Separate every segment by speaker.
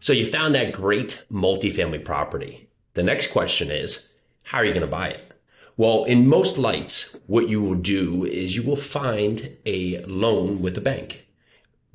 Speaker 1: So you found that great multifamily property. The next question is, how are you going to buy it? Well, in most lights, what you will do is you will find a loan with a bank.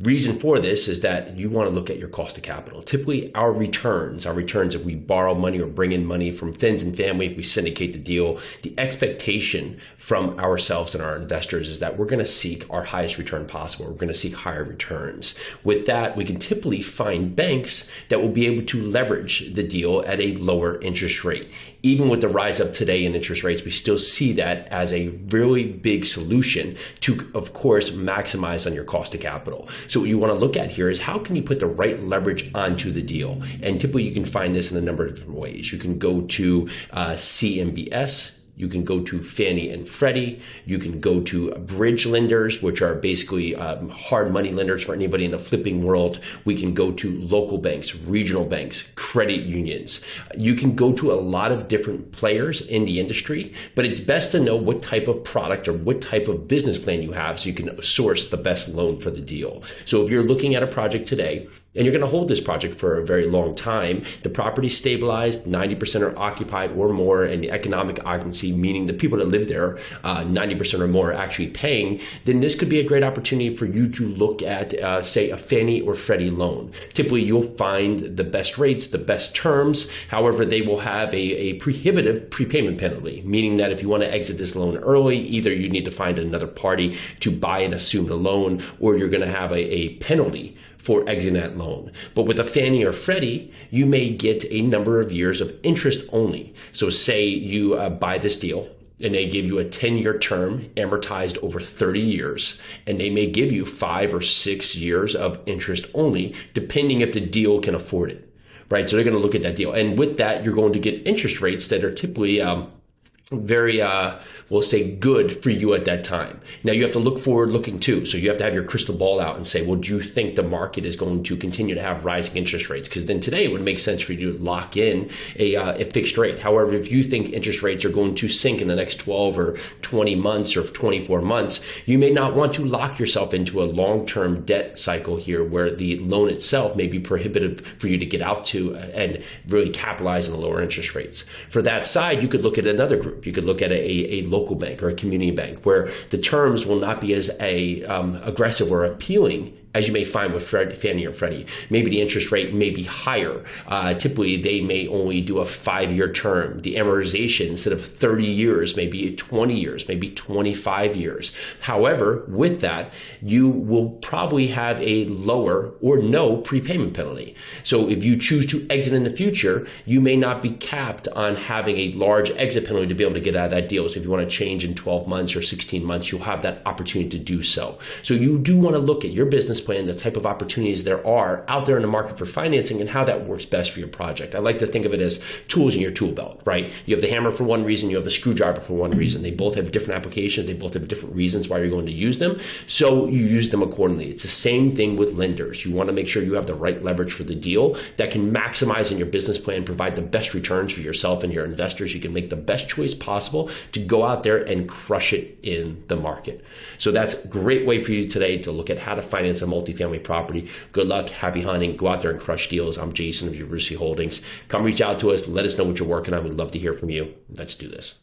Speaker 1: Reason for this is that you want to look at your cost of capital. Typically, our returns, if we borrow money or bring in money from friends and family, if we syndicate the deal, the expectation from ourselves and our investors is that we're going to seek our highest return possible. We're going to seek higher returns. With that, we can typically find banks that will be able to leverage the deal at a lower interest rate. Even with the rise up today in interest rates, we still see that as a really big solution to, of course, maximize on your cost of capital. So what you want to look at here is how can you put the right leverage onto the deal? And typically you can find this in a number of different ways. You can go to CMBS. You can go to Fannie and Freddie. You can go to bridge lenders, which are basically hard money lenders for anybody in the flipping world. We can go to local banks, regional banks, credit unions. You can go to a lot of different players in the industry, but it's best to know what type of product or what type of business plan you have so you can source the best loan for the deal. So if you're looking at a project today and you're going to hold this project for a very long time, the property's stabilized, 90% are occupied or more, and the economic occupancy, meaning the people that live there, 90% or more are actually paying, then this could be a great opportunity for you to look at, say, a Fannie or Freddie loan. Typically, you'll find the best rates, the best terms. However, they will have a prohibitive prepayment penalty, meaning that if you want to exit this loan early, either you need to find another party to buy and assume the loan, or you're going to have a penalty for exiting that loan. But with a Fannie or Freddie, you may get a number of years of interest only. So say you buy this deal and they give you a 10-year term amortized over 30 years, and they may give you 5 or 6 years of interest only, depending if the deal can afford it, right? So they're going to look at that deal. And with that, you're going to get interest rates that are typically very, we'll say, good for you at that time. Now you have to look forward looking too. So you have to have your crystal ball out and say, well, do you think the market is going to continue to have rising interest rates? Because then today it would make sense for you to lock in a fixed rate. However, if you think interest rates are going to sink in the next 12 or 20 months or 24 months, you may not want to lock yourself into a long-term debt cycle here where the loan itself may be prohibitive for you to get out to and really capitalize on the lower interest rates. For that side, you could look at another group. You could look at a local bank or a community bank where the terms will not be as aggressive or appealing as you may find with Fannie or Freddie. Maybe the interest rate may be higher. Typically, they may only do a 5-year term. The amortization, instead of 30 years, may be 20 years, maybe 25 years. However, with that, you will probably have a lower or no prepayment penalty. So if you choose to exit in the future, you may not be capped on having a large exit penalty to be able to get out of that deal. So if you want to change in 12 months or 16 months, you'll have that opportunity to do so. So you do want to look at your business plan, the type of opportunities there are out there in the market for financing, and how that works best for your project. I like to think of it as tools in your tool belt, right? You have the hammer for one reason, you have the screwdriver for one reason. They both have different applications, they both have different reasons why you're going to use them, so you use them accordingly. It's the same thing with lenders. You want to make sure you have the right leverage for the deal that can maximize in your business plan, provide the best returns for yourself and your investors. You can make the best choice possible to go out there and crush it in the market. So that's a great way for you today to look at how to finance a multifamily property. Good luck, happy hunting, go out there and crush deals. I'm Jason of Yarusi Holdings. Come reach out to us, let us know what you're working on. We'd love to hear from you. Let's do this.